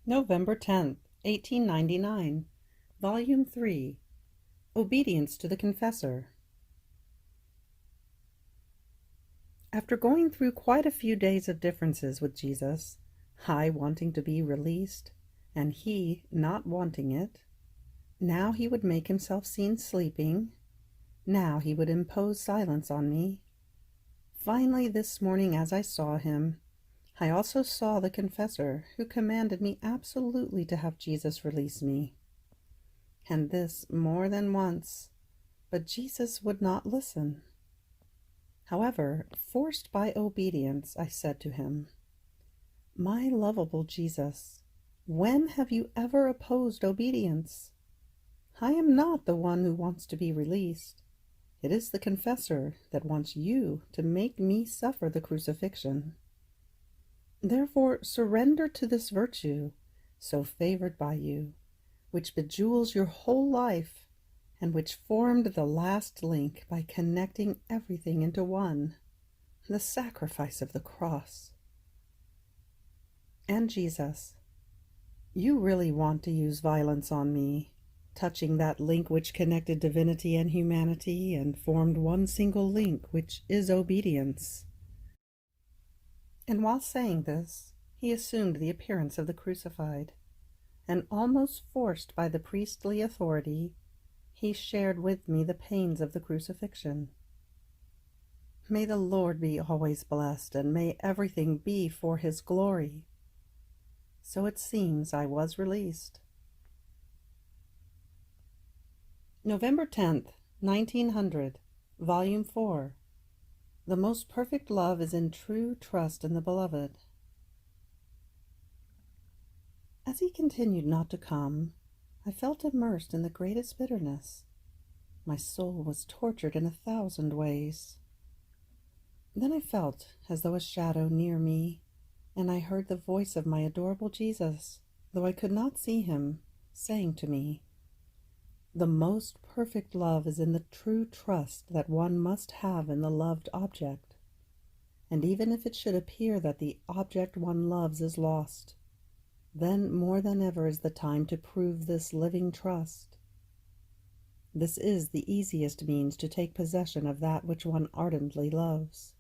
November 10th, 1899, Volume 3, Obedience to the Confessor. After going through quite a few days of differences with Jesus, I wanting to be released, and he not wanting it, now he would make himself seen sleeping, now he would impose silence on me. Finally, this morning as I saw him, I also saw the confessor who commanded me absolutely to have Jesus release me. And this more than once, but Jesus would not listen. However, forced by obedience, I said to him, "My lovable Jesus, when have you ever opposed obedience? I am not the one who wants to be released. It is the confessor that wants you to make me suffer the crucifixion. Therefore surrender to this virtue, so favored by you, which bejewels your whole life, and which formed the last link by connecting everything into one, the sacrifice of the cross." And Jesus, you really want to use violence on me, touching that link which connected divinity and humanity and formed one single link, which is obedience. And while saying this, he assumed the appearance of the crucified, and almost forced by the priestly authority, he shared with me the pains of the crucifixion. May the Lord be always blessed, and may everything be for his glory. So it seems I was released. November 10th, 1900, Volume 4. The most perfect love is in true trust in the Beloved. As he continued not to come, I felt immersed in the greatest bitterness. My soul was tortured in 1,000 ways. Then I felt as though a shadow near me, and I heard the voice of my adorable Jesus, though I could not see him, saying to me, "The most perfect love is in the true trust that one must have in the loved object. And even if it should appear that the object one loves is lost, then more than ever is the time to prove this living trust. This is the easiest means to take possession of that which one ardently loves."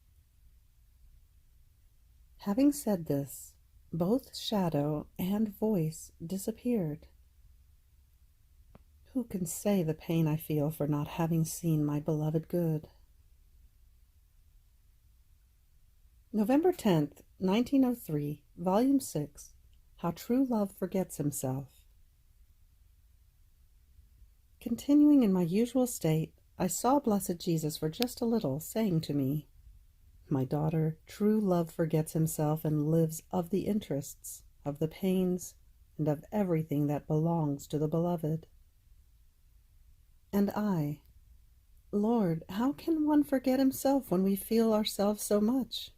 Having said this, both shadow and voice disappeared. Who can say the pain I feel for not having seen my beloved good? November 10th, 1903, Volume 6, How True Love Forgets Himself. Continuing in my usual state, I saw blessed Jesus for just a little, saying to me, "My daughter, true love forgets himself and lives of the interests, of the pains, and of everything that belongs to the Beloved." And I, "Lord, how can one forget himself when we feel ourselves so much?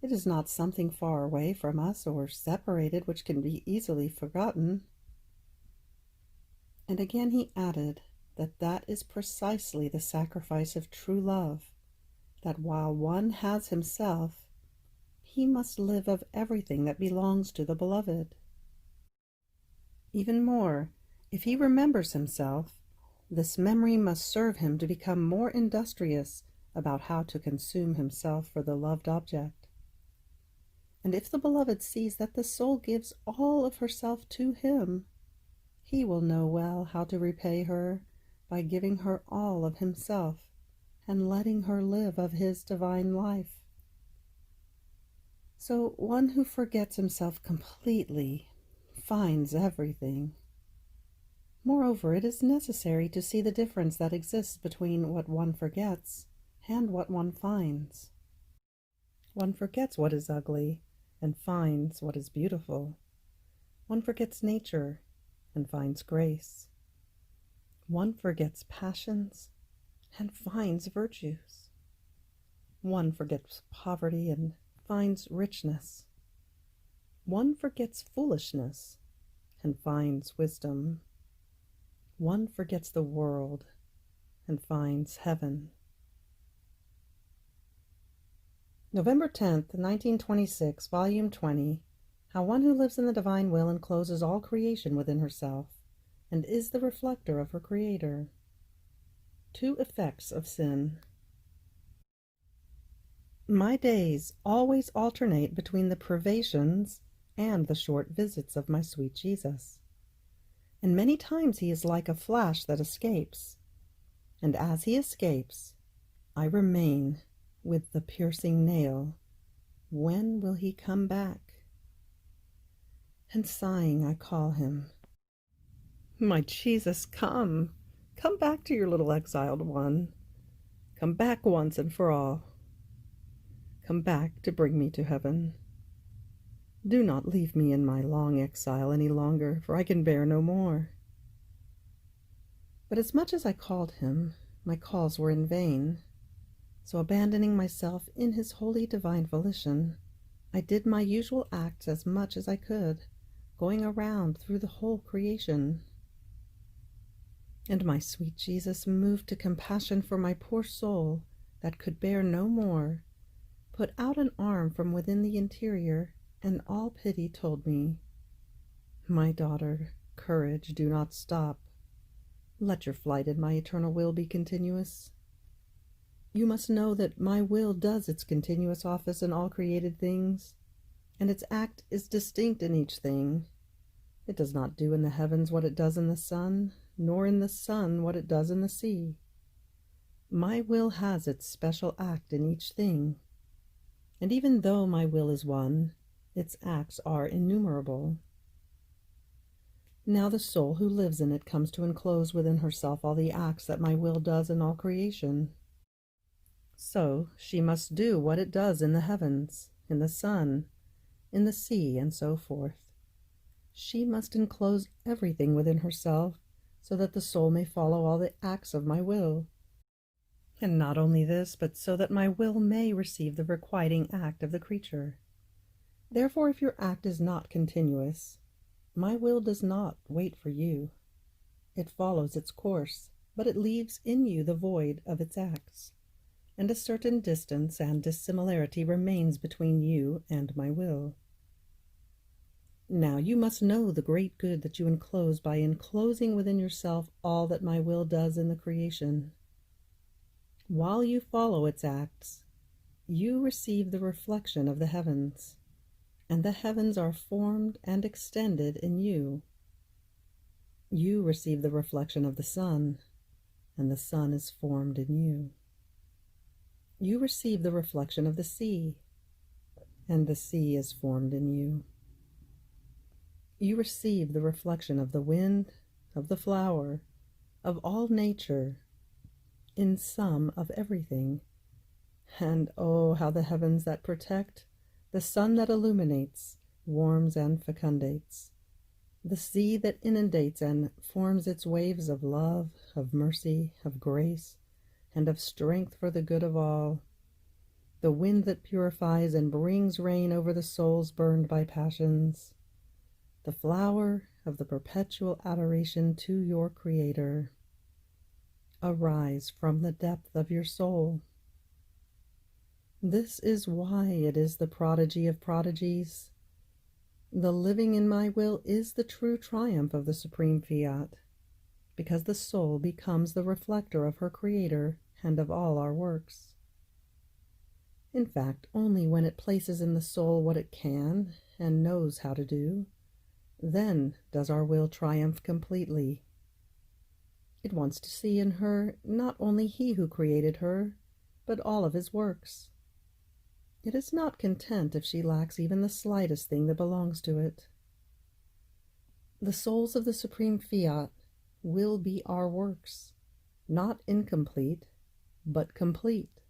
It is not something far away from us or separated which can be easily forgotten." And again he added that that is precisely the sacrifice of true love, that while one has himself, he must live of everything that belongs to the Beloved. Even more, if he remembers himself, this memory must serve him to become more industrious about how to consume himself for the loved object. And if the Beloved sees that the soul gives all of herself to him, he will know well how to repay her by giving her all of himself and letting her live of his divine life. So one who forgets himself completely finds everything. Moreover, it is necessary to see the difference that exists between what one forgets and what one finds. One forgets what is ugly and finds what is beautiful. One forgets nature and finds grace. One forgets passions and finds virtues. One forgets poverty and finds richness. One forgets foolishness and finds wisdom. One forgets the world and finds heaven. November 10th, 1926, Volume 20, how one who lives in the divine will encloses all creation within herself, and is the reflector of her Creator. 2 effects of sin. My days always alternate between the privations and the short visits of my sweet Jesus, and many times he is like a flash that escapes, and as he escapes, I remain with the piercing nail. When will he come back? And sighing, I call him. My Jesus, come! Come back to your little exiled one. Come back once and for all. Come back to bring me to heaven. Do not leave me in my long exile any longer, for I can bear no more. But as much as I called him, my calls were in vain. So abandoning myself in his holy divine volition, I did my usual acts as much as I could, going around through the whole creation. And my sweet Jesus, moved to compassion for my poor soul that could bear no more, put out an arm from within the interior, and all pity told me, "My daughter, courage, do not stop. Let your flight in my eternal will be continuous. You must know that my will does its continuous office in all created things, and its act is distinct in each thing. It does not do in the heavens what it does in the sun, nor in the sun what it does in the sea. My will has its special act in each thing, and even though my will is one, its acts are innumerable. Now the soul who lives in it comes to enclose within herself all the acts that my will does in all creation. So she must do what it does in the heavens, in the sun, in the sea, and so forth. She must enclose everything within herself, so that the soul may follow all the acts of my will. And not only this, but so that my will may receive the requiting act of the creature. Therefore, if your act is not continuous, my will does not wait for you. It follows its course, but it leaves in you the void of its acts, and a certain distance and dissimilarity remains between you and my will. Now you must know the great good that you enclose by enclosing within yourself all that my will does in the creation. While you follow its acts, you receive the reflection of the heavens, and the heavens are formed and extended in you. You receive the reflection of the sun, and the sun is formed in you. You receive the reflection of the sea, and the sea is formed in you. You receive the reflection of the wind, of the flower, of all nature, in sum of everything. And oh, how the heavens that protect, the sun that illuminates, warms and fecundates, the sea that inundates and forms its waves of love, of mercy, of grace, and of strength for the good of all, the wind that purifies and brings rain over the souls burned by passions, the flower of the perpetual adoration to your Creator. Arise from the depth of your soul. This is why it is the prodigy of prodigies. The living in my will is the true triumph of the supreme Fiat, because the soul becomes the reflector of her Creator and of all our works. In fact, only when it places in the soul what it can and knows how to do, then does our will triumph completely. It wants to see in her not only He who created her, but all of His works. It is not content if she lacks even the slightest thing that belongs to it. The souls of the supreme Fiat will be our works, not incomplete, but complete.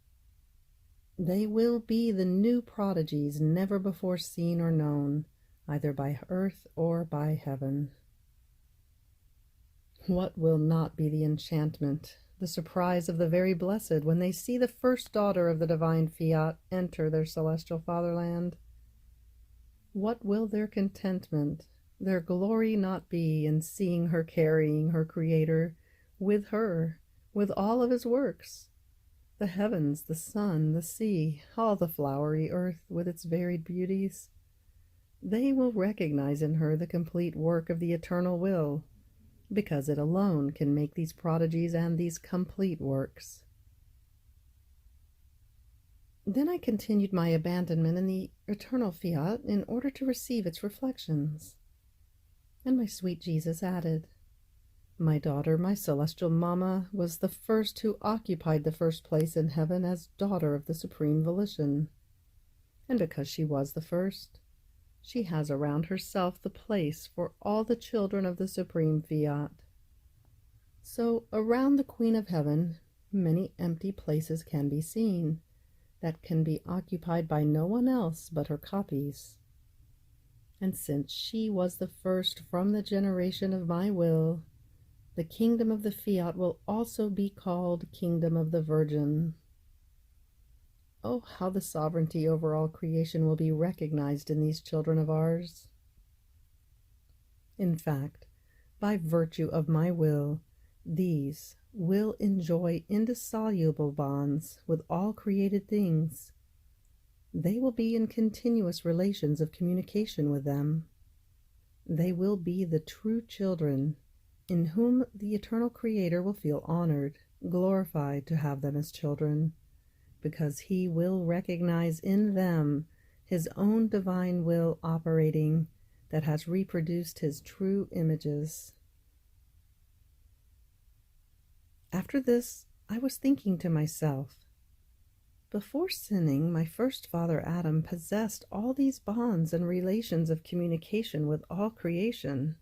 They will be the new prodigies never before seen or known, either by earth or by heaven. What will not be the enchantment, the surprise of the very blessed when they see the first daughter of the divine Fiat enter their celestial fatherland? What will their contentment, their glory not be in seeing her carrying her Creator with her, with all of His works, the heavens, the sun, the sea, all the flowery earth with its varied beauties, they will recognize in her the complete work of the eternal will, because it alone can make these prodigies and these complete works. Then I continued my abandonment in the eternal Fiat in order to receive its reflections. And my sweet Jesus added, "My daughter, my celestial Mamma, was the first who occupied the first place in heaven as daughter of the Supreme Volition. And because she was the first, she has around herself the place for all the children of the Supreme Fiat. So around the Queen of Heaven, many empty places can be seen, that can be occupied by no one else but her copies. And since she was the first from the generation of my will, the kingdom of the Fiat will also be called Kingdom of the Virgin. Oh, how the sovereignty over all creation will be recognized in these children of ours. In fact, by virtue of my will, these will enjoy indissoluble bonds with all created things. They will be in continuous relations of communication with them. They will be the true children, in whom the eternal Creator will feel honored, glorified to have them as children, because he will recognize in them his own divine will operating that has reproduced his true images. After this, I was thinking to myself, before sinning, my first father Adam possessed all these bonds and relations of communication with all creation,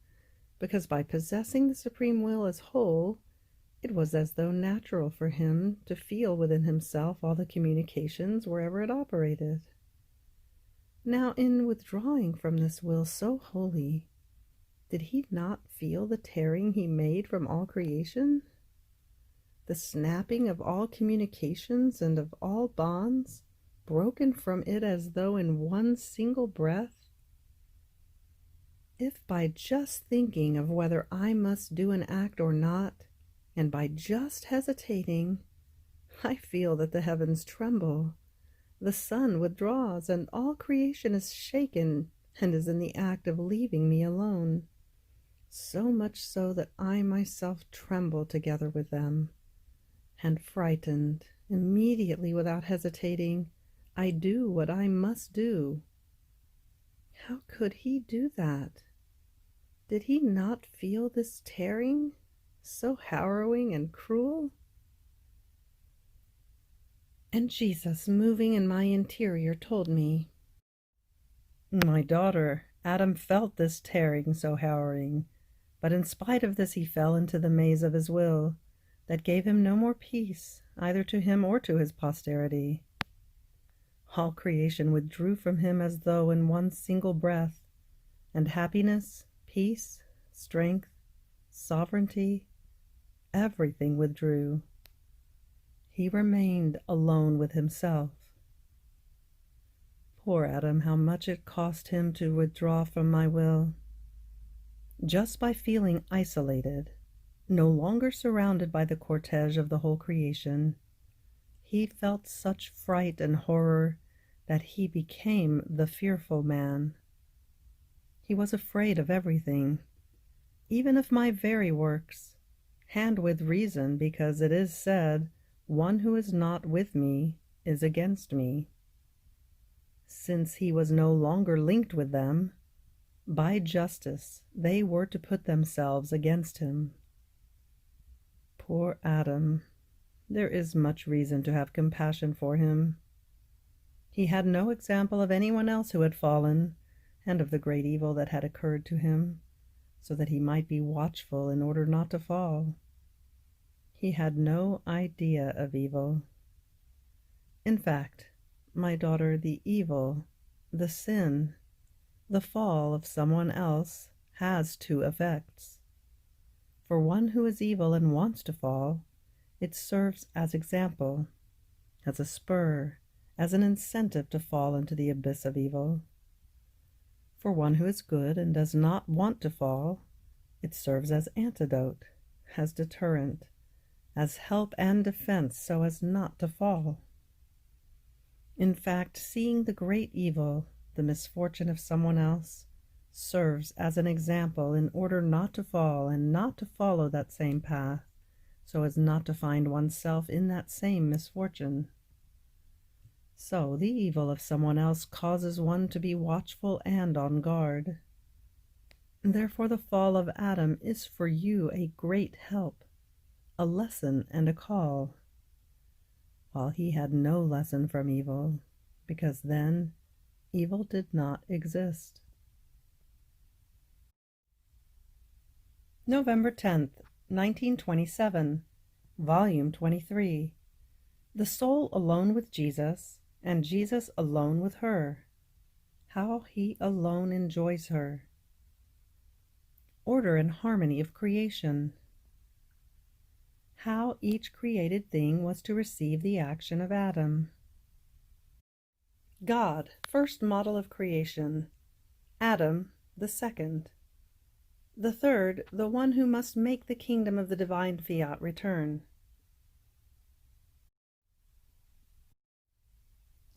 because by possessing the supreme will as whole, it was as though natural for him to feel within himself all the communications wherever it operated. Now, in withdrawing from this will so holy, did he not feel the tearing he made from all creation? The snapping of all communications and of all bonds, broken from it as though in one single breath? If by just thinking of whether I must do an act or not, and by just hesitating, I feel that the heavens tremble, the sun withdraws, and all creation is shaken and is in the act of leaving me alone, so much so that I myself tremble together with them, and frightened, immediately without hesitating, I do what I must do. How could he do that? Did he not feel this tearing, so harrowing and cruel? And Jesus, moving in my interior, told me, "My daughter, Adam felt this tearing so harrowing, but in spite of this he fell into the maze of his will, that gave him no more peace, either to him or to his posterity. All creation withdrew from him as though in one single breath, and happiness, peace, strength, sovereignty, everything withdrew. He remained alone with himself. Poor Adam, how much it cost him to withdraw from my will. Just by feeling isolated, no longer surrounded by the cortege of the whole creation, he felt such fright and horror that he became the fearful man. He was afraid of everything, even of my very works, and with reason, because it is said, 'One who is not with me is against me.' Since he was no longer linked with them, by justice they were to put themselves against him. Poor Adam, there is much reason to have compassion for him. He had no example of anyone else who had fallen, and of the great evil that had occurred to him, so that he might be watchful in order not to fall. He had no idea of evil. In fact, my daughter, the evil, the sin, the fall of someone else has two effects. For one who is evil and wants to fall, it serves as example, as a spur, as an incentive to fall into the abyss of evil. For one who is good and does not want to fall, it serves as antidote, as deterrent, as help and defense so as not to fall. In fact, seeing the great evil, the misfortune of someone else serves as an example in order not to fall and not to follow that same path, so as not to find oneself in that same misfortune. So the evil of someone else causes one to be watchful and on guard. Therefore the fall of Adam is for you a great help, a lesson and a call, while he had no lesson from evil, because then evil did not exist. November 10th, 1927, Volume 23. The soul alone with Jesus, and Jesus alone with her. How he alone enjoys her. Order and harmony of creation. How each created thing was to receive the action of Adam. God, first model of creation. Adam, the second. The third, the one who must make the kingdom of the divine Fiat return.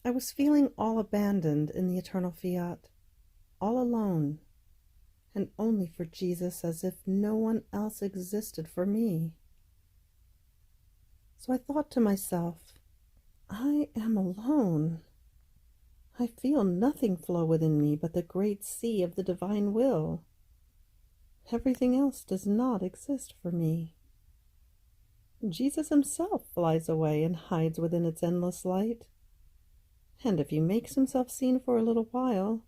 I was feeling all abandoned in the eternal Fiat, all alone, and only for Jesus, as if no one else existed for me. So I thought to myself, I am alone. I feel nothing flow within me but the great sea of the divine will. Everything else does not exist for me. Jesus himself flies away and hides within its endless light. And if he makes himself seen for a little while,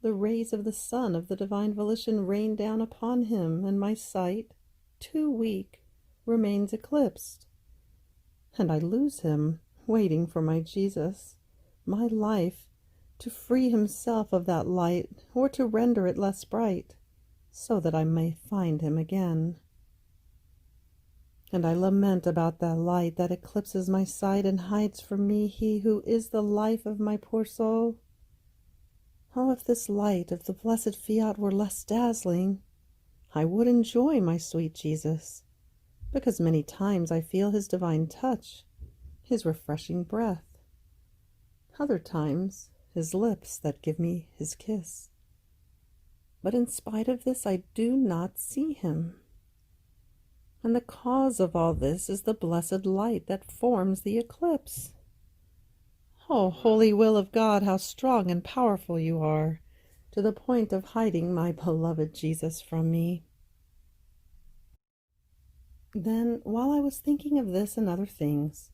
the rays of the sun of the divine volition rain down upon him, and my sight, too weak, remains eclipsed. And I lose him, waiting for my Jesus, my life, to free himself of that light, or to render it less bright, so that I may find him again. And I lament about that light that eclipses my sight and hides from me he who is the life of my poor soul. Oh, if this light of the blessed Fiat were less dazzling, I would enjoy my sweet Jesus, because many times I feel his divine touch, his refreshing breath. Other times, his lips that give me his kiss. But in spite of this, I do not see him. And the cause of all this is the blessed light that forms the eclipse. Oh, holy will of God, how strong and powerful you are, to the point of hiding my beloved Jesus from me. Then, while I was thinking of this and other things,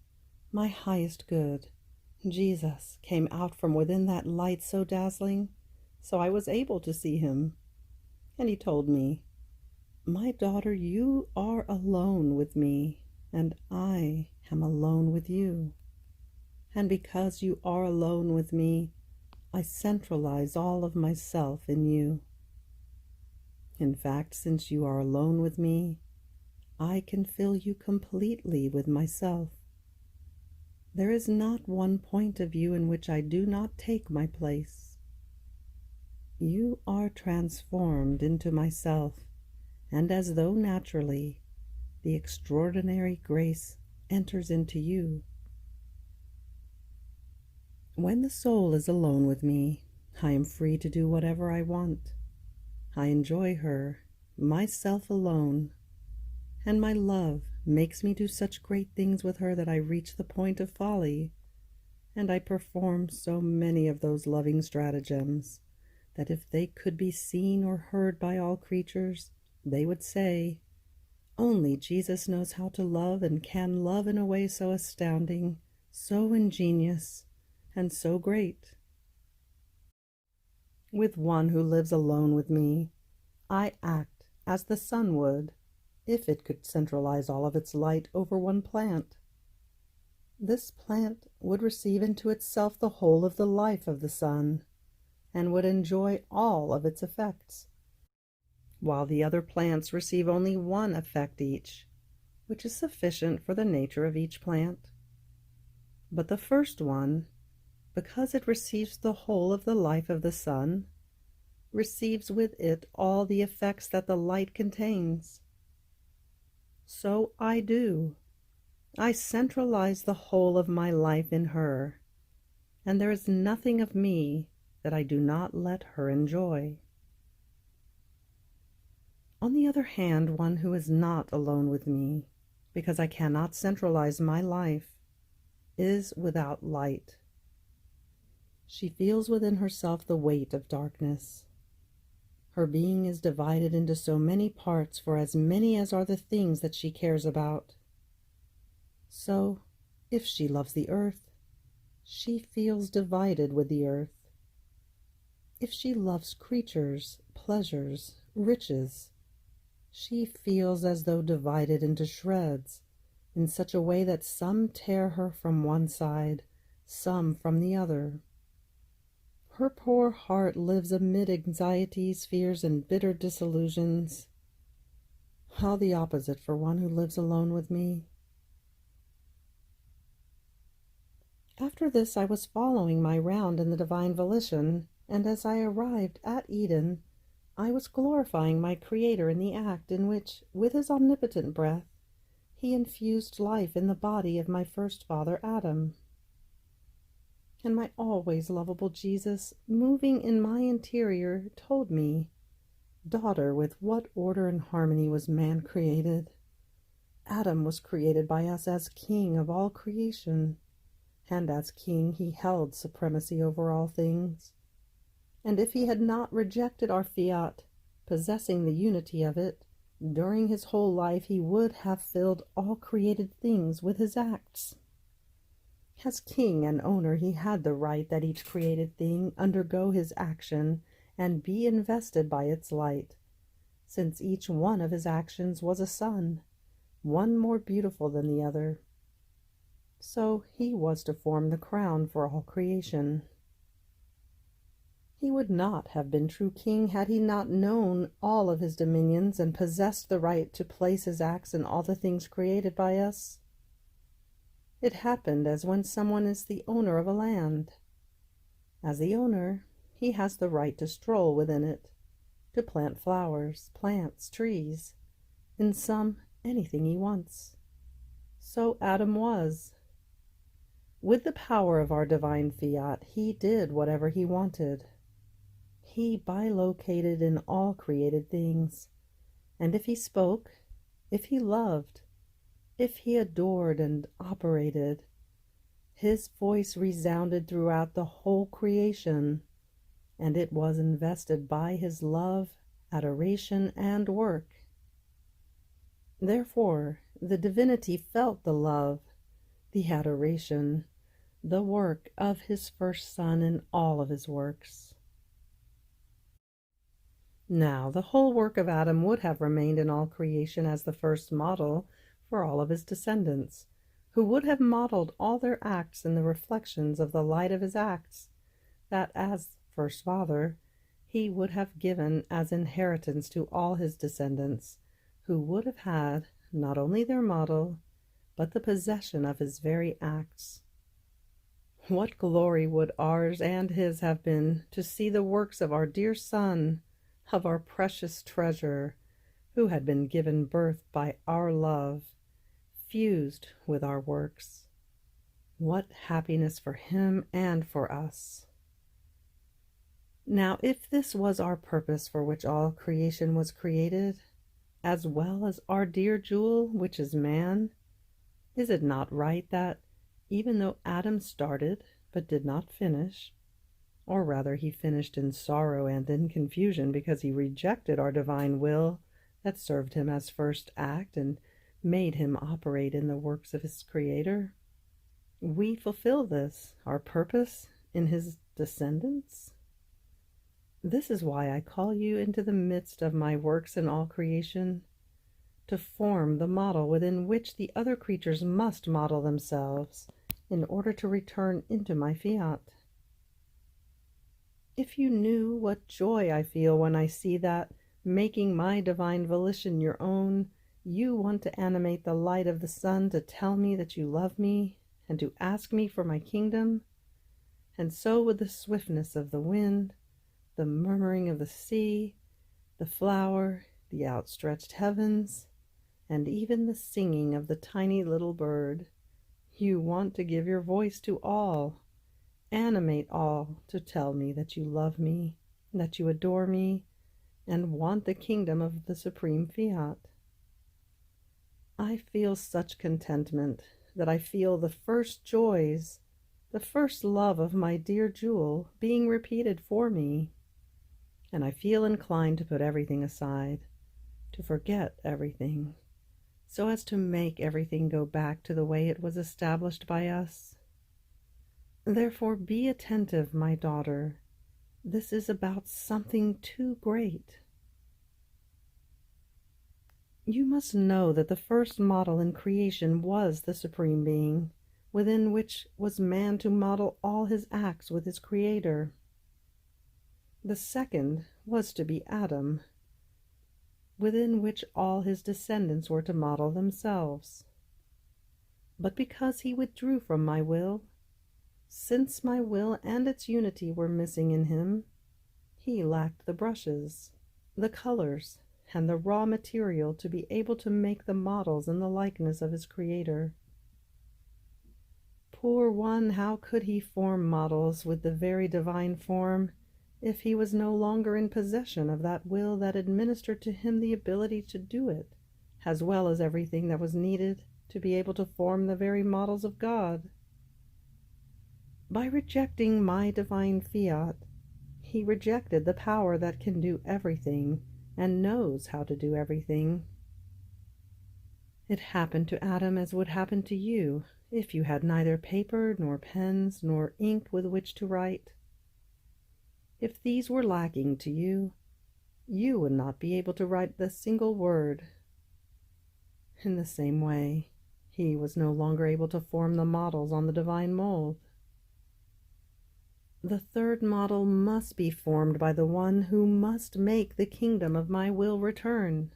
my highest good, Jesus, came out from within that light so dazzling, so I was able to see him. And he told me, "My daughter, you are alone with me, and I am alone with you. And because you are alone with me, I centralize all of myself in you. In fact, since you are alone with me, I can fill you completely with myself. There is not one point of you in which I do not take my place. You are transformed into myself, and as though naturally, the extraordinary grace enters into you. When the soul is alone with me, I am free to do whatever I want. I enjoy her, myself alone, and my love makes me do such great things with her that I reach the point of folly, and I perform so many of those loving stratagems that if they could be seen or heard by all creatures, they would say, "Only Jesus knows how to love and can love in a way so astounding, so ingenious, and so great." With one who lives alone with me, I act as the sun would, if it could centralize all of its light over one plant. This plant would receive into itself the whole of the life of the sun, and would enjoy all of its effects, while the other plants receive only one effect each, which is sufficient for the nature of each plant. But the first one, because it receives the whole of the life of the sun, receives with it all the effects that the light contains. So I do. I centralize the whole of my life in her, and there is nothing of me, that I do not let her enjoy. On the other hand, one who is not alone with me, because I cannot centralize my life, is without light. She feels within herself the weight of darkness. Her being is divided into so many parts, for as many as are the things that she cares about. So, if she loves the earth, she feels divided with the earth. If she loves creatures, pleasures, riches, she feels as though divided into shreds, in such a way that some tear her from one side, some from the other. Her poor heart lives amid anxieties, fears, and bitter disillusions. How the opposite for one who lives alone with me. After this I was following my round in the divine volition, and as I arrived at Eden, I was glorifying my Creator in the act in which, with his omnipotent breath, he infused life in the body of my first father Adam. And my always lovable Jesus, moving in my interior, told me, "Daughter, with what order and harmony was man created? Adam was created by us as king of all creation, and as king he held supremacy over all things. And if he had not rejected our fiat, possessing the unity of it, during his whole life he would have filled all created things with his acts. As king and owner, he had the right that each created thing undergo his action and be invested by its light, since each one of his actions was a sun, one more beautiful than the other. So he was to form the crown for all creation. He would not have been true king had he not known all of his dominions and possessed the right to place his acts in all the things created by us. It happened as when someone is the owner of a land. As the owner, he has the right to stroll within it, to plant flowers, plants, trees, in sum, anything he wants. So Adam was. With the power of our divine fiat, he did whatever he wanted. He bilocated in all created things, and if he spoke, if he loved, if he adored and operated, his voice resounded throughout the whole creation, and it was invested by his love, adoration, and work. Therefore, the divinity felt the love, the adoration, the work of his first Son in all of his works. Now, the whole work of Adam would have remained in all creation as the first model for all of his descendants, who would have modeled all their acts in the reflections of the light of his acts, that as first father he would have given as inheritance to all his descendants, who would have had not only their model, but the possession of his very acts. What glory would ours and his have been to see the works of our dear Son, of our precious treasure, who had been given birth by our love, fused with our works. What happiness for him and for us! Now, if this was our purpose for which all creation was created, as well as our dear jewel, which is man, is it not right that, even though Adam started but did not finish, or rather he finished in sorrow and in confusion because he rejected our divine will that served him as first act and made him operate in the works of his Creator, we fulfill this, our purpose, in his descendants? This is why I call you into the midst of my works in all creation, to form the model within which the other creatures must model themselves in order to return into my fiat. If you knew what joy I feel when I see that, making my divine volition your own, you want to animate the light of the sun to tell me that you love me and to ask me for my kingdom, and so with the swiftness of the wind, the murmuring of the sea, the flower, the outstretched heavens, and even the singing of the tiny little bird, you want to give your voice to all, animate all to tell me that you love me, that you adore me, and want the kingdom of the supreme Fiat. I feel such contentment that I feel the first joys, the first love of my dear Jewel being repeated for me, and I feel inclined to put everything aside, to forget everything, so as to make everything go back to the way it was established by us. Therefore be attentive, my daughter. This is about something too great. You must know that the first model in creation was the Supreme Being, within which was man to model all his acts with his Creator. The second was to be Adam, within which all his descendants were to model themselves. But because he withdrew from my will, since my will and its unity were missing in him, he lacked the brushes, the colors, and the raw material to be able to make the models in the likeness of his Creator. Poor one, how could he form models with the very divine form if he was no longer in possession of that will that administered to him the ability to do it, as well as everything that was needed to be able to form the very models of God? By rejecting my divine Fiat, he rejected the power that can do everything and knows how to do everything. It happened to Adam as would happen to you if you had neither paper nor pens nor ink with which to write. If these were lacking to you, you would not be able to write the single word. In the same way, he was no longer able to form the models on the divine mold. The third model must be formed by the one who must make the kingdom of my will return.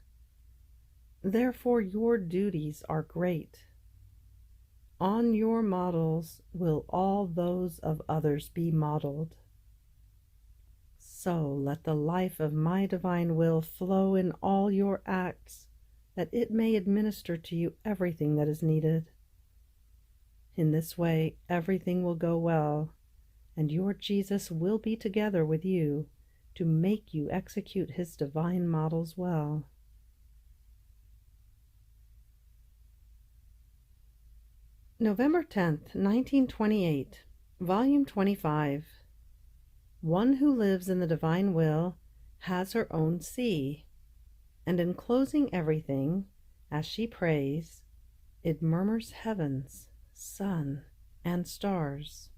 Therefore your duties are great. On your models will all those of others be modeled. So let the life of my divine will flow in all your acts, that it may administer to you everything that is needed. In this way everything will go well, and your Jesus will be together with you to make you execute his divine models well. November 10th, 1928, Volume 25. One who lives in the divine will has her own sea, and enclosing everything, as she prays, it murmurs heavens, sun, and stars.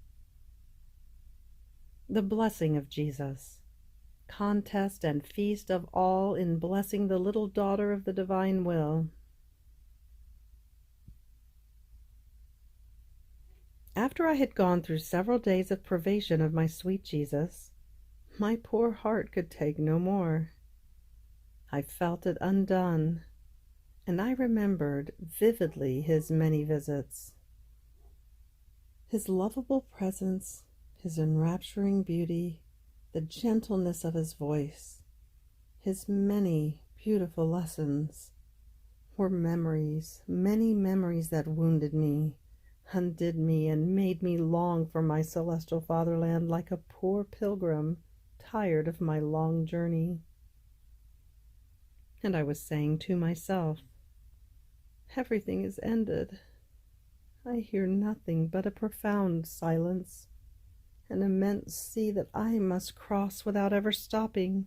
The blessing of Jesus, contest and feast of all in blessing the little daughter of the divine will. After I had gone through several days of privation of my sweet Jesus, my poor heart could take no more. I felt it undone, and I remembered vividly his many visits, his lovable presence, his enrapturing beauty, the gentleness of his voice, his many beautiful lessons, were memories, many memories that wounded me, undid me, and made me long for my celestial fatherland like a poor pilgrim tired of my long journey. And I was saying to myself, everything is ended. I hear nothing but a profound silence, an immense sea that I must cross without ever stopping,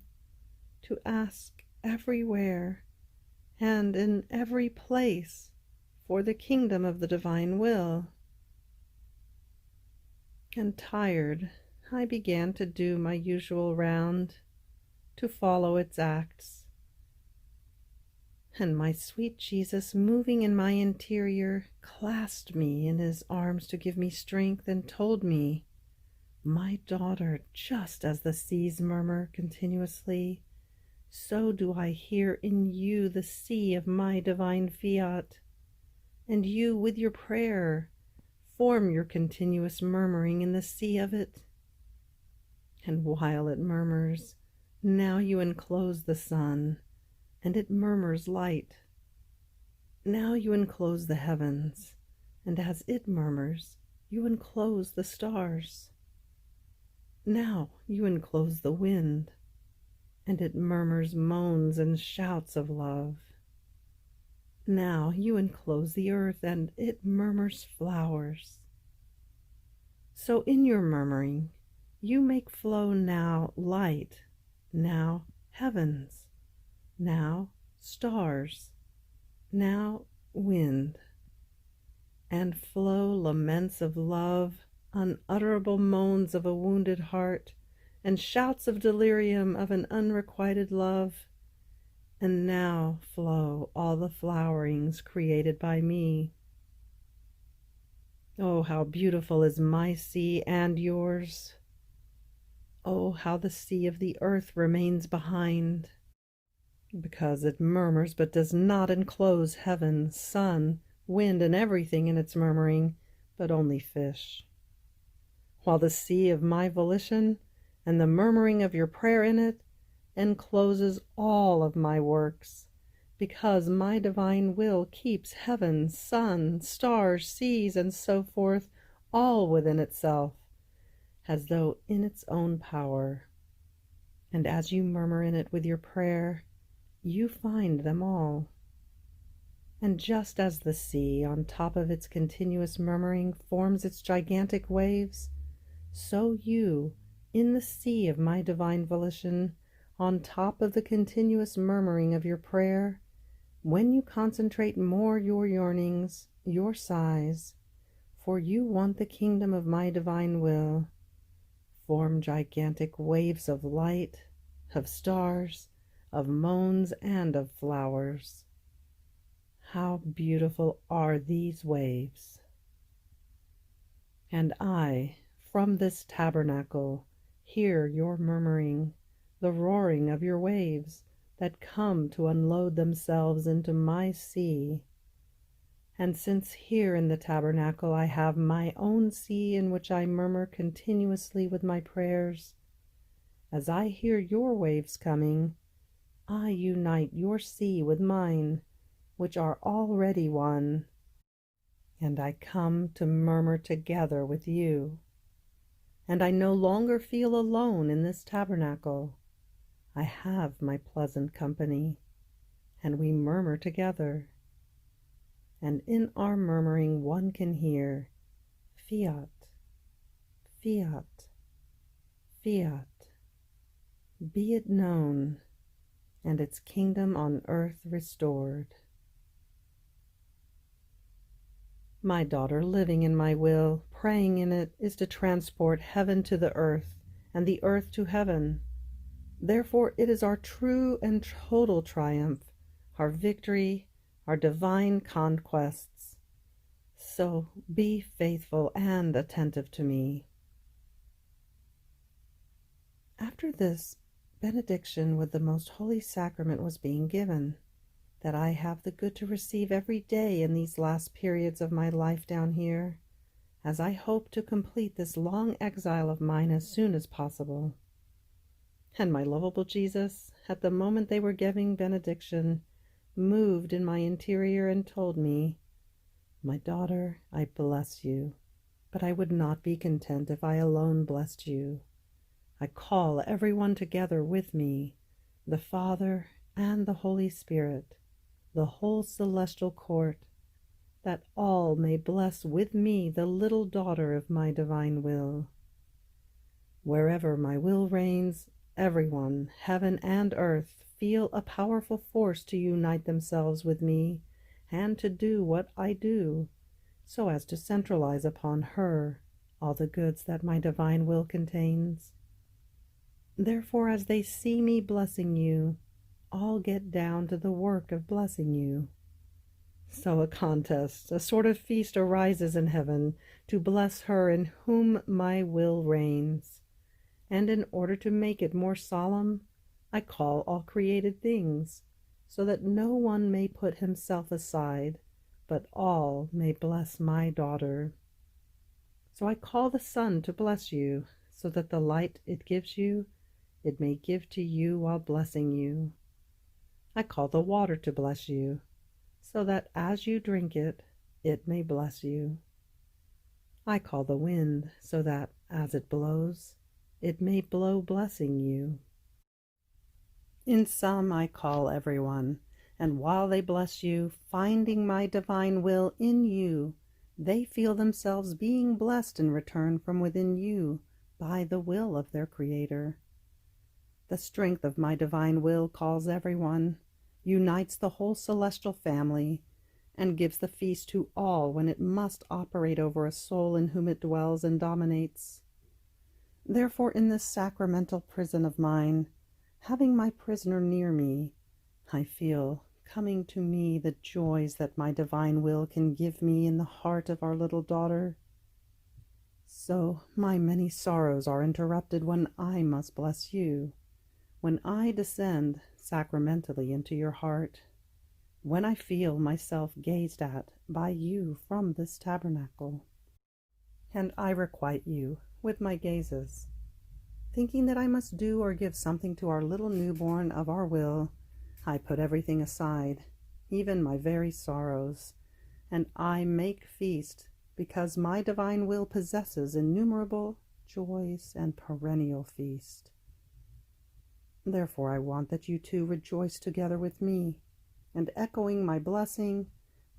to ask everywhere and in every place for the kingdom of the divine will. And tired, I began to do my usual round, to follow its acts. And my sweet Jesus, moving in my interior, clasped me in his arms to give me strength, and told me, "My daughter, just as the seas murmur continuously, so do I hear in you the sea of my divine Fiat, and you, with your prayer, form your continuous murmuring in the sea of it. And while it murmurs, now you enclose the sun, and it murmurs light. Now you enclose the heavens, and as it murmurs, you enclose the stars. Now you enclose the wind, and it murmurs moans and shouts of love. Now you enclose the earth, and it murmurs flowers. So in your murmuring, you make flow now light, now heavens, now stars, now wind, and flow laments of love, unutterable moans of a wounded heart, and shouts of delirium of an unrequited love. And now flow all the flowerings created by me. Oh, how beautiful is my sea and yours! Oh, how the sea of the earth remains behind, because it murmurs but does not enclose heaven, sun, wind, and everything in its murmuring, but only fish. While the sea of my volition, and the murmuring of your prayer in it, encloses all of my works, because my divine will keeps heaven, sun, stars, seas, and so forth, all within itself, as though in its own power. And as you murmur in it with your prayer, you find them all. And just as the sea, on top of its continuous murmuring, forms its gigantic waves, so you, in the sea of my divine volition, on top of the continuous murmuring of your prayer, when you concentrate more your yearnings, your sighs, for you want the kingdom of my divine will, form gigantic waves of light, of stars, of moans, and of flowers. How beautiful are these waves! And I, from this tabernacle, hear your murmuring, the roaring of your waves that come to unload themselves into my sea. And since here in the tabernacle I have my own sea in which I murmur continuously with my prayers, as I hear your waves coming, I unite your sea with mine, which are already one, and I come to murmur together with you. And I no longer feel alone in this tabernacle. I have my pleasant company, and we murmur together. And in our murmuring one can hear, Fiat, Fiat, Fiat. Be it known, and its kingdom on earth restored. My daughter, living in my will, praying in it, is to transport heaven to the earth, and the earth to heaven. Therefore it is our true and total triumph, our victory, our divine conquests. So be faithful and attentive to me. After this, benediction with the most holy sacrament was being given, that I have the good to receive every day in these last periods of my life down here, as I hope to complete this long exile of mine as soon as possible. And my lovable Jesus, at the moment they were giving benediction, moved in my interior and told me, My daughter, I bless you, but I would not be content if I alone blessed you. I call everyone together with me, the Father and the Holy Spirit, the whole celestial court, that all may bless with me the little daughter of my divine will. Wherever my will reigns, everyone, heaven and earth, feel a powerful force to unite themselves with me and to do what I do, so as to centralize upon her all the goods that my divine will contains. Therefore, as they see me blessing you, all get down to the work of blessing you. So a contest, a sort of feast arises in heaven to bless her in whom my will reigns. And in order to make it more solemn, I call all created things, so that no one may put himself aside, but all may bless my daughter. So I call the sun to bless you, so that the light it gives you, it may give to you while blessing you. I call the water to bless you, so that as you drink it, it may bless you. I call the wind, so that as it blows, it may blow blessing you. In some I call everyone, and while they bless you, finding my divine will in you, they feel themselves being blessed in return from within you by the will of their Creator. The strength of my divine will calls everyone, unites the whole celestial family, and gives the feast to all when it must operate over a soul in whom it dwells and dominates. Therefore, in this sacramental prison of mine, having my prisoner near me, I feel coming to me the joys that my divine will can give me in the heart of our little daughter. So my many sorrows are interrupted when I must bless you, when I descend sacramentally into your heart, when I feel myself gazed at by you from this tabernacle. And I requite you with my gazes, thinking that I must do or give something to our little newborn of our will. I put everything aside, even my very sorrows, and I make feast, because my divine will possesses innumerable joys and perennial feast. Therefore I want that you two rejoice together with me, and echoing my blessing,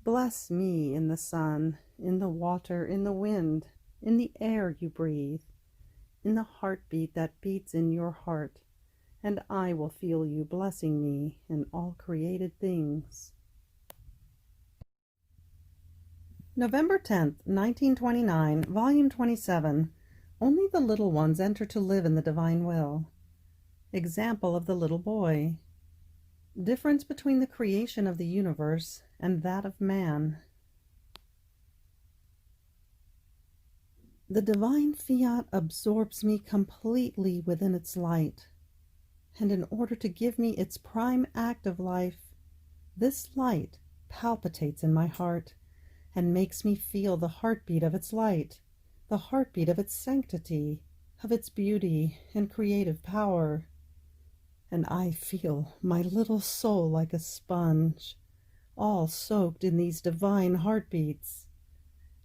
bless me in the sun, in the water, in the wind, in the air you breathe, in the heartbeat that beats in your heart, and I will feel you blessing me in all created things. November 10th, 1929, Volume 27. Only the little ones enter to live in the divine will. Example of the little boy. Difference between the creation of the universe and that of man. The divine fiat absorbs me completely within its light, and in order to give me its prime act of life, this light palpitates in my heart and makes me feel the heartbeat of its light, the heartbeat of its sanctity, of its beauty and creative power. And I feel my little soul like a sponge, all soaked in these divine heartbeats,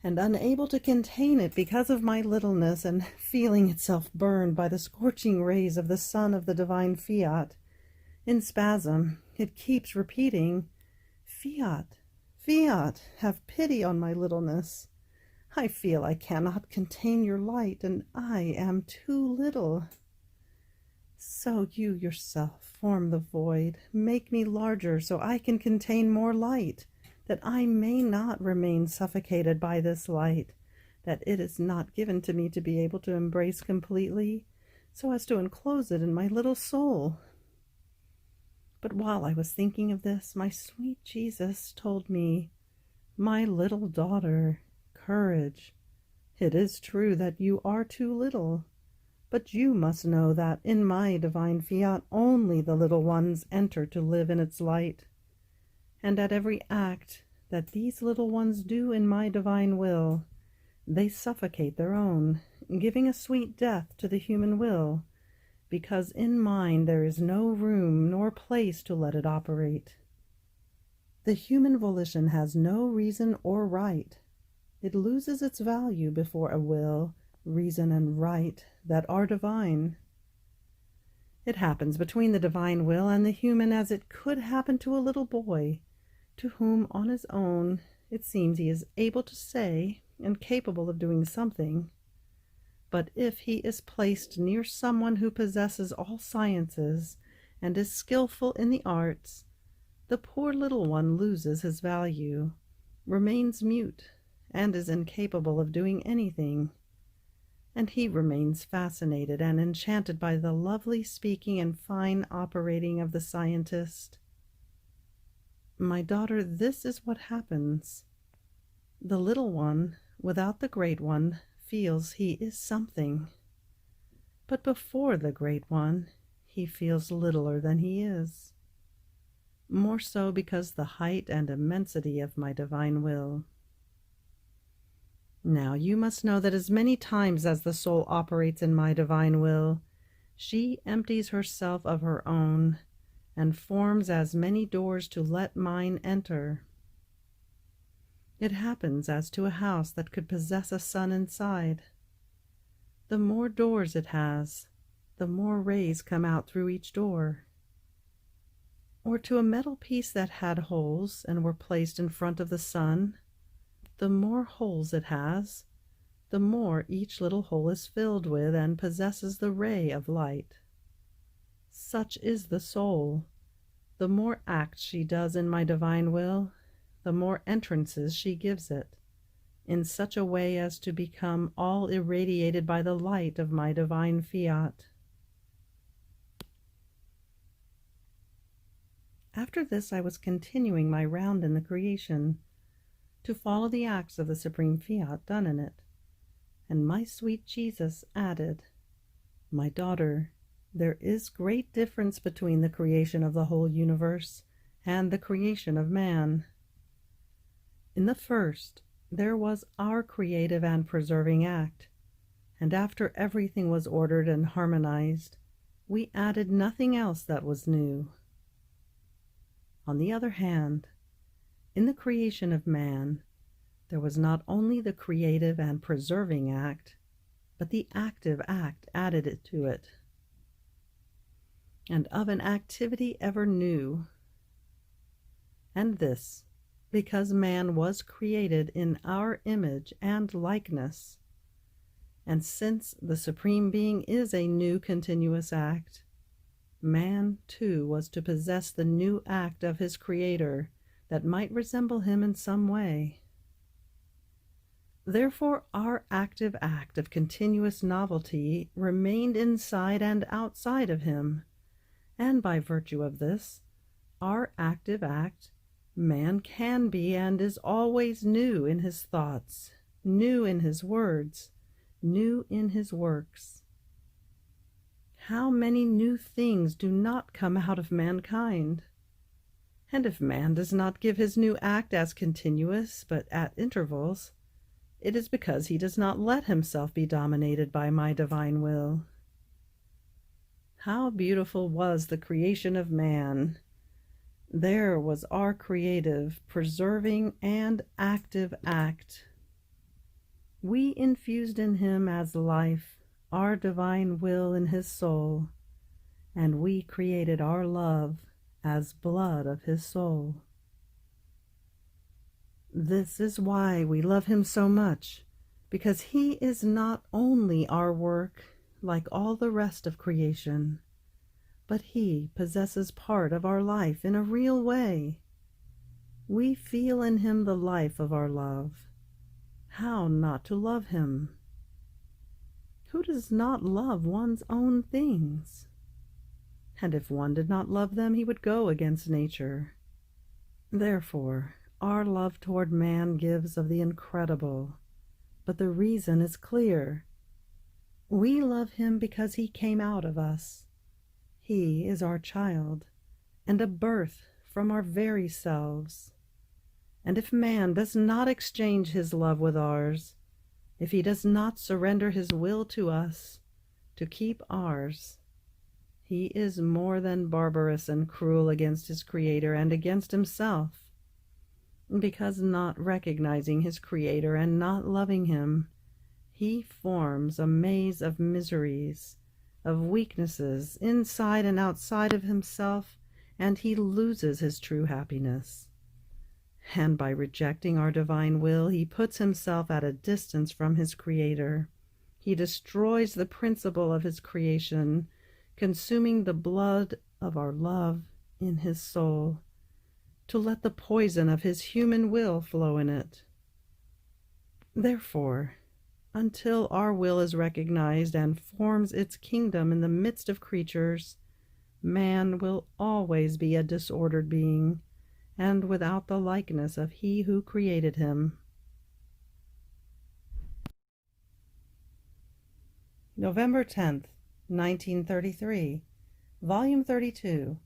and unable to contain it because of my littleness, and feeling itself burned by the scorching rays of the sun of the divine fiat. In spasm, it keeps repeating, "Fiat, Fiat, have pity on my littleness. I feel I cannot contain your light, and I am too little. So you yourself form the void, make me larger so I can contain more light, that I may not remain suffocated by this light, that it is not given to me to be able to embrace completely, so as to enclose it in my little soul." But while I was thinking of this, my sweet Jesus told me, "My little daughter, courage. It is true that you are too little, but you must know that in my divine fiat only the little ones enter to live in its light. And at every act that these little ones do in my divine will, they suffocate their own, giving a sweet death to the human will, because in mine there is no room nor place to let it operate. The human volition has no reason or right. It loses its value before a will, reason, and right that are divine. It happens between the divine will and the human as it could happen to a little boy, to whom on his own it seems he is able to say and capable of doing something. But if he is placed near someone who possesses all sciences and is skillful in the arts, the poor little one loses his value, remains mute, and is incapable of doing anything. And he remains fascinated and enchanted by the lovely speaking and fine operating of the scientist. My daughter, this is what happens. The little one, without the great one, feels he is something. But before the great one, he feels littler than he is. More so because the height and immensity of my divine will. Now you must know that as many times as the soul operates in my divine will, she empties herself of her own, and forms as many doors to let mine enter. It happens as to a house that could possess a son inside. the more doors it has, the more rays come out through each door. Or to a metal piece that had holes and were placed in front of the sun, the more holes it has, the more each little hole is filled with and possesses the ray of light. Such is the soul. The more acts she does in my divine will, the more entrances she gives it, in such a way as to become all irradiated by the light of my divine fiat. After this I was continuing my round in the creation, to follow the acts of the supreme fiat done in it, and my sweet Jesus added, "My daughter, there is great difference between the creation of the whole universe and the creation of man. In the first, there was our creative and preserving act, and after everything was ordered and harmonized, we added nothing else that was new. On the other hand, in the creation of man, there was not only the creative and preserving act, but the active act added to it, and of an activity ever new. And this, because man was created in our image and likeness, and since the Supreme Being is a new continuous act, man too was to possess the new act of his Creator that might resemble him in some way. Therefore our active act of continuous novelty remained inside and outside of him, and by virtue of this, our active act, man can be and is always new in his thoughts, new in his words, new in his works. How many new things do not come out of mankind? And if man does not give his new act as continuous, but at intervals, it is because he does not let himself be dominated by my divine will. How beautiful was the creation of man! There was our creative, preserving, and active act. We infused in him as life our divine will in his soul, and we created our love as blood of his soul. This is why we love him so much, because he is not only our work like all the rest of creation, but he possesses part of our life in a real way. We feel in him the life of our love. How not to love him? Who does not love one's own things? And if one did not love them, he would go against nature. Therefore, our love toward man gives of the incredible, but the reason is clear. We love him because he came out of us. He is our child, and a birth from our very selves. And if man does not exchange his love with ours, if he does not surrender his will to us, to keep ours, he is more than barbarous and cruel against his Creator and against himself, because not recognizing his Creator and not loving him, he forms a maze of miseries, of weaknesses inside and outside of himself, and he loses his true happiness. And by rejecting our divine will, he puts himself at a distance from his Creator. He destroys the principle of his creation, consuming the blood of our love in his soul, to let the poison of his human will flow in it. Therefore, until our will is recognized and forms its kingdom in the midst of creatures, man will always be a disordered being, and without the likeness of he who created him. November 10th, 1933, Volume 32.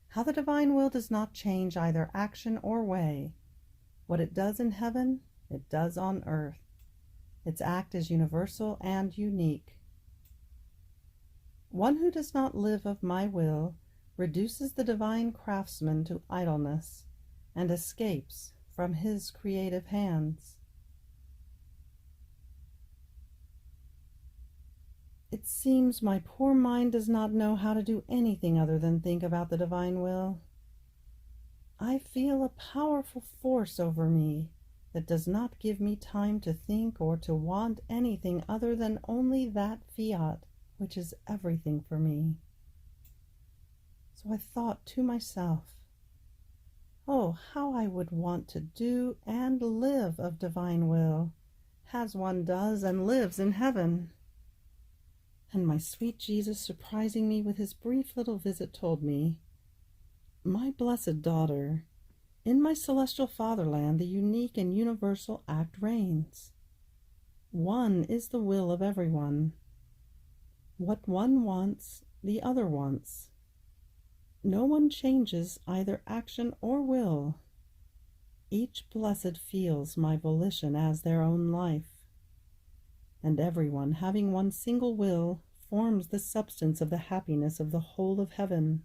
How the Divine Will does not change either action or way. What it does in heaven, it does on earth. Its act is universal and unique. One who does not live of my will reduces the divine craftsman to idleness and escapes from his creative hands. It seems my poor mind does not know how to do anything other than think about the divine will. I feel a powerful force over me that does not give me time to think or to want anything other than only that fiat, which is everything for me. So I thought to myself, oh, how I would want to do and live of divine will, as one does and lives in heaven. And my sweet Jesus, surprising me with his brief little visit, told me, my blessed daughter, in my celestial fatherland the unique and universal act reigns. One is the will of everyone. What one wants, the other wants. No one changes either action or will. Each blessed feels my volition as their own life. And everyone, having one single will, forms the substance of the happiness of the whole of heaven.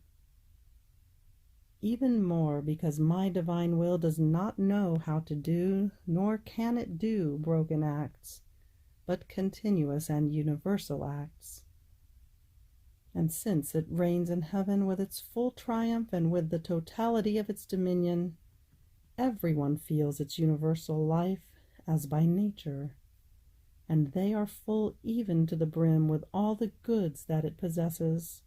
Even more, because my divine will does not know how to do, nor can it do broken acts, but continuous and universal acts. And since it reigns in heaven with its full triumph and with the totality of its dominion, everyone feels its universal life as by nature, and they are full even to the brim with all the goods that it possesses.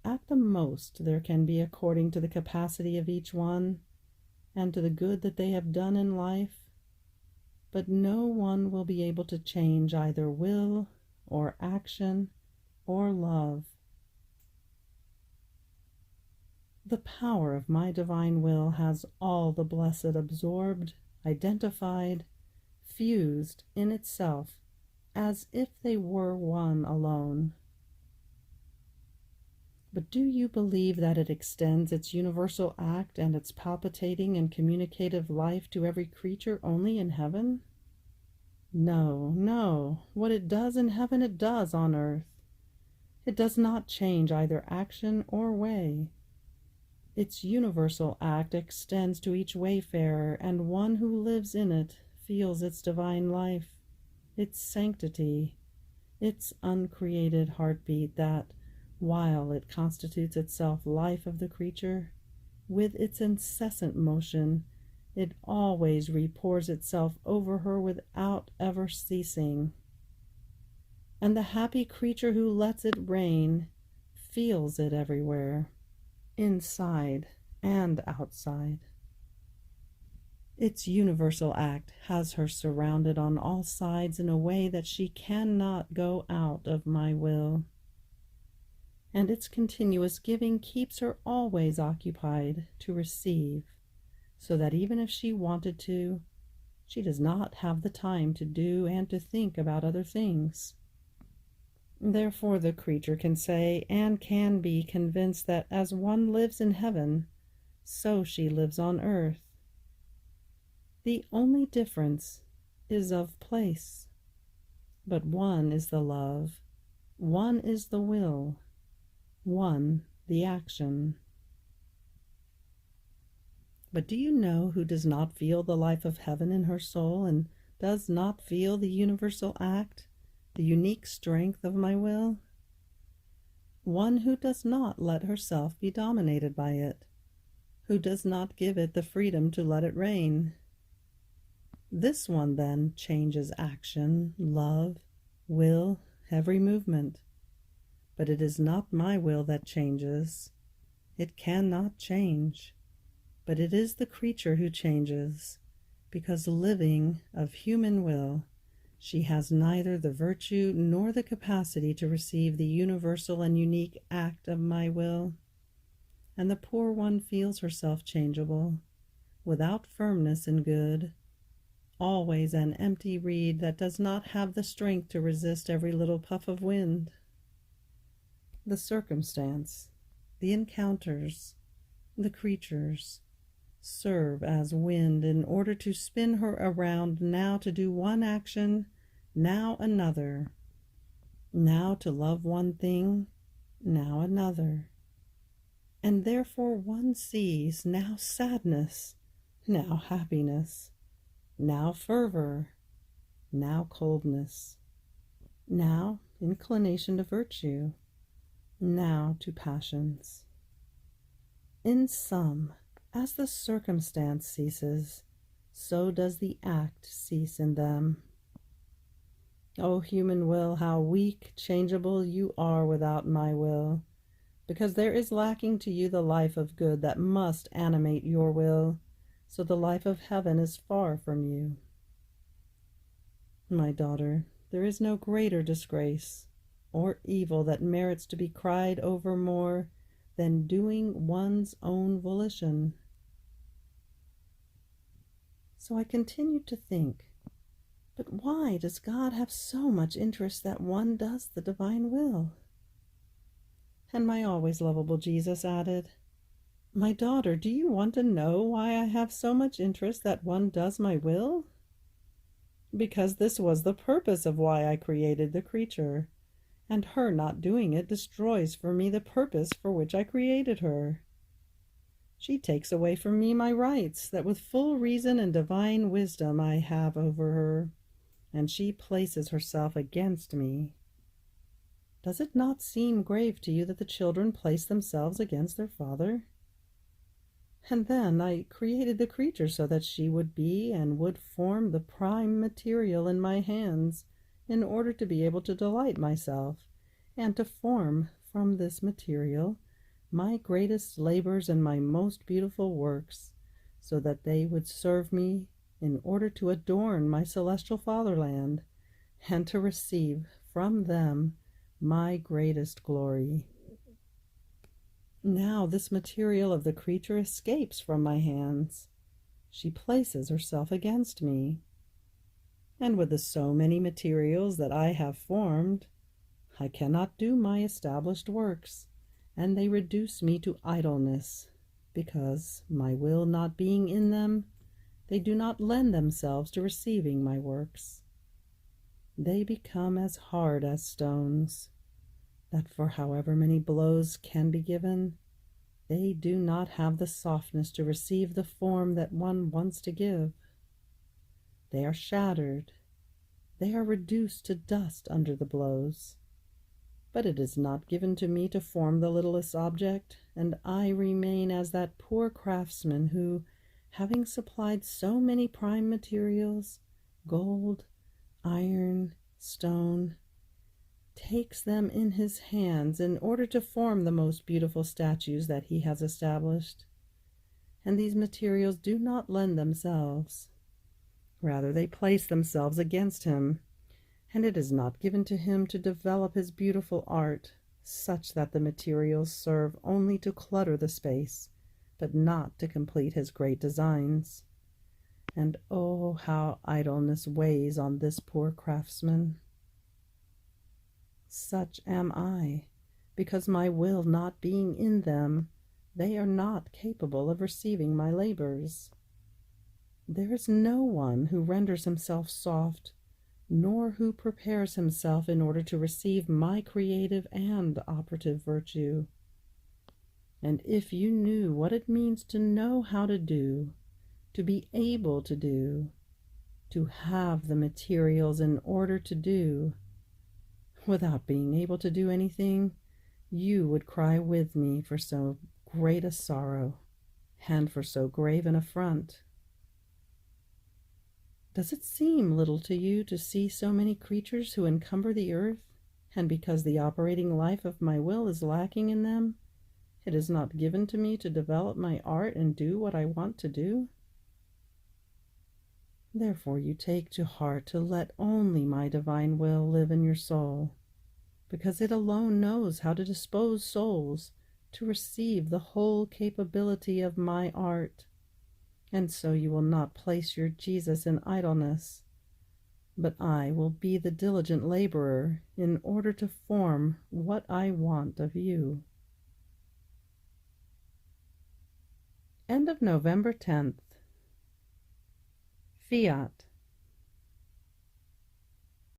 At the most there can be according to the capacity of each one, and to the good that they have done in life, but no one will be able to change either will or action or love. The power of my divine will has all the blessed absorbed, identified, fused in itself, as if they were one alone. But do you believe that it extends its universal act and its palpitating and communicative life to every creature only in heaven? No, no. What it does in heaven it does on earth. It does not change either action or way. Its universal act extends to each wayfarer, and one who lives in it feels its divine life, its sanctity, its uncreated heartbeat that, while it constitutes itself life of the creature, with its incessant motion, it always repours itself over her without ever ceasing. And the happy creature who lets it reign feels it everywhere, inside and outside. Its universal act has her surrounded on all sides in a way that she cannot go out of my will. And its continuous giving keeps her always occupied to receive, so that even if she wanted to, she does not have the time to do and to think about other things. Therefore the creature can say and can be convinced that as one lives in heaven, so she lives on earth. The only difference is of place, but one is the love, one is the will, one the action. But do you know who does not feel the life of heaven in her soul and does not feel the universal act, the unique strength of my will? One who does not let herself be dominated by it, who does not give it the freedom to let it reign. This one then changes action, love, will, every movement. But it is not my will that changes. It cannot change. But it is the creature who changes, because living of human will, she has neither the virtue nor the capacity to receive the universal and unique act of my will. And the poor one feels herself changeable, without firmness in good, always an empty reed that does not have the strength to resist every little puff of wind. The circumstance, the encounters, the creatures, serve as wind in order to spin her around, now to do one action, now another, now to love one thing, now another. And therefore one sees now sadness, now happiness, now fervor, now coldness. now inclination to virtue, now to passions. In sum, as the circumstance ceases, so does the act cease in them. O human will, how weak, changeable you are without my will, because there is lacking to you the life of good that must animate your will, so the life of heaven is far from you. My daughter, there is no greater disgrace or evil that merits to be cried over more than doing one's own volition. So I continued to think, but why does God have so much interest that one does the divine will? And my always lovable Jesus added, My daughter, do you want to know why I have so much interest that one does my will? Because this was the purpose of why I created the creature, and her not doing it destroys for me the purpose for which I created her. She takes away from me my rights that with full reason and divine wisdom I have over her, and she places herself against me. Does it not seem grave to you that the children place themselves against their father? And then I created the creature so that she would be and would form the prime material in my hands, in order to be able to delight myself, and to form from this material my greatest labors and my most beautiful works, so that they would serve me in order to adorn my celestial fatherland, and to receive from them my greatest glory. Now this material of the creature escapes from my hands. She places herself against me. And with the so many materials that I have formed, I cannot do my established works, and they reduce me to idleness, because, my will not being in them, they do not lend themselves to receiving my works. They become as hard as stones, that for however many blows can be given, they do not have the softness to receive the form that one wants to give. They are shattered, they are reduced to dust under the blows. But it is not given to me to form the littlest object, and I remain as that poor craftsman who, having supplied so many prime materials, gold, iron, stone, takes them in his hands in order to form the most beautiful statues that he has established. And these materials do not lend themselves. Rather, they place themselves against him, and it is not given to him to develop his beautiful art, such that the materials serve only to clutter the space, but not to complete his great designs. And oh, how idleness weighs on this poor craftsman! Such am I, because my will not being in them, they are not capable of receiving my labors. There is no one who renders himself soft, nor who prepares himself in order to receive my creative and operative virtue. And if you knew what it means to know how to do, to be able to do, to have the materials in order to do, without being able to do anything, you would cry with me for so great a sorrow, and for so grave an affront. Does it seem little to you to see so many creatures who encumber the earth, and because the operating life of my will is lacking in them, it is not given to me to develop my art and do what I want to do? Therefore you take to heart to let only my divine will live in your soul, because it alone knows how to dispose souls to receive the whole capability of my art. And so you will not place your Jesus in idleness, but I will be the diligent laborer in order to form what I want of you. End of November 10th. Fiat.